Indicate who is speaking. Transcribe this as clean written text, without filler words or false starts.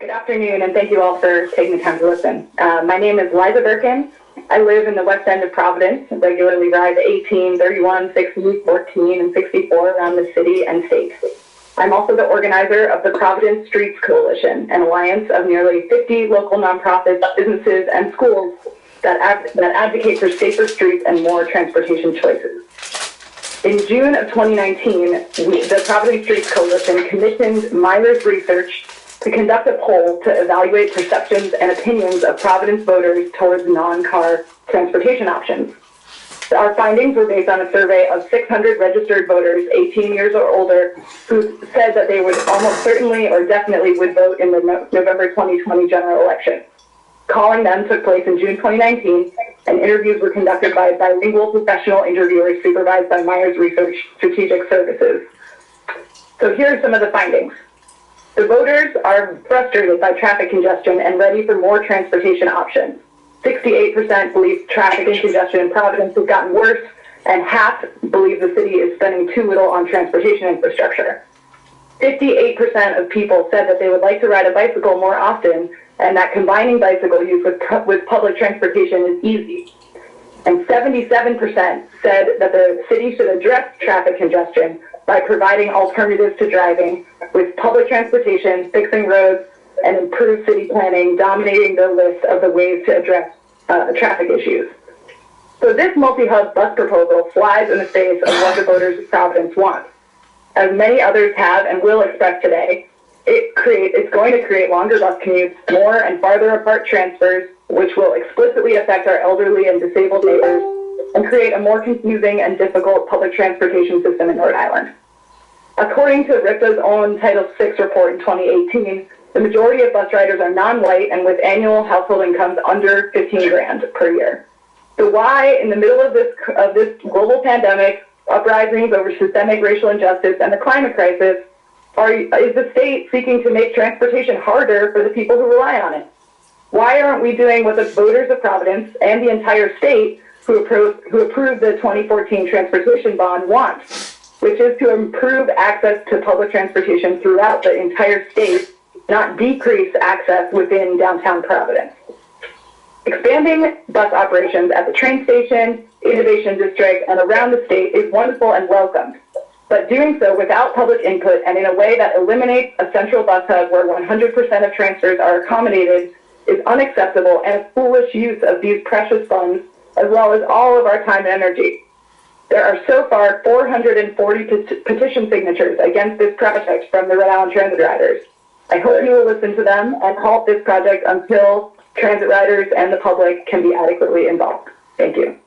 Speaker 1: Good afternoon, and thank you all for taking the time to listen. My name is Liza Birkin. I live in the west end of Providence, regularly ride 18, 31, 60, 14, and 64 around the city and state. I'm also the organizer of the Providence Streets Coalition, an alliance of nearly 50 local nonprofits, businesses, and schools that advocate for safer streets and more transportation choices. In June of 2019, the Providence Streets Coalition commissioned Myers Research to conduct a poll to evaluate perceptions and opinions of Providence voters towards non-car transportation options. Our findings were based on a survey of 600 registered voters 18 years or older who said that they would almost certainly or definitely would vote in the November 2020 general election. Calling them took place in June 2019, and interviews were conducted by bilingual professional interviewers supervised by Myers Research Strategic Services. So here are some of the findings. The voters are frustrated by traffic congestion and ready for more transportation options. 68% believe traffic and congestion in Providence has gotten worse, and half believe the city is spending too little on transportation infrastructure. 58% of people said that they would like to ride a bicycle more often, and that combining bicycle use with public transportation is easy. And 77% said that the city should address traffic congestion by providing alternatives to driving, with public transportation, fixing roads, and improved city planning dominating the list of the ways to address traffic issues. So this multi-hub bus proposal flies in the face of what the voters of Providence want. As many others have and will express today, it's going to create longer bus commutes, more and farther apart transfers, which will explicitly affect our elderly and disabled neighbors, and create a more confusing and difficult public transportation system in Rhode Island. According to Ripta's own Title VI report in 2018, the majority of bus riders are non-white and with annual household incomes under 15 grand per year. So why, in the middle of this global pandemic, uprisings over systemic racial injustice, and the climate crisis, is the state seeking to make transportation harder for the people who rely on it? Why aren't we doing what the voters of Providence and the entire state who approved the 2014 transportation bond want, which is to improve access to public transportation throughout the entire state, not decrease access within downtown Providence? Expanding bus operations at the train station, Innovation District, and around the state is wonderful and welcomed, but doing so without public input and in a way that eliminates a central bus hub where 100% of transfers are accommodated is unacceptable and a foolish use of these precious funds, as well as all of our time and energy. There are so far 440 petition signatures against this project from the Rhode Island transit riders. I hope you will listen to them and halt this project until transit riders and the public can be adequately involved. Thank you.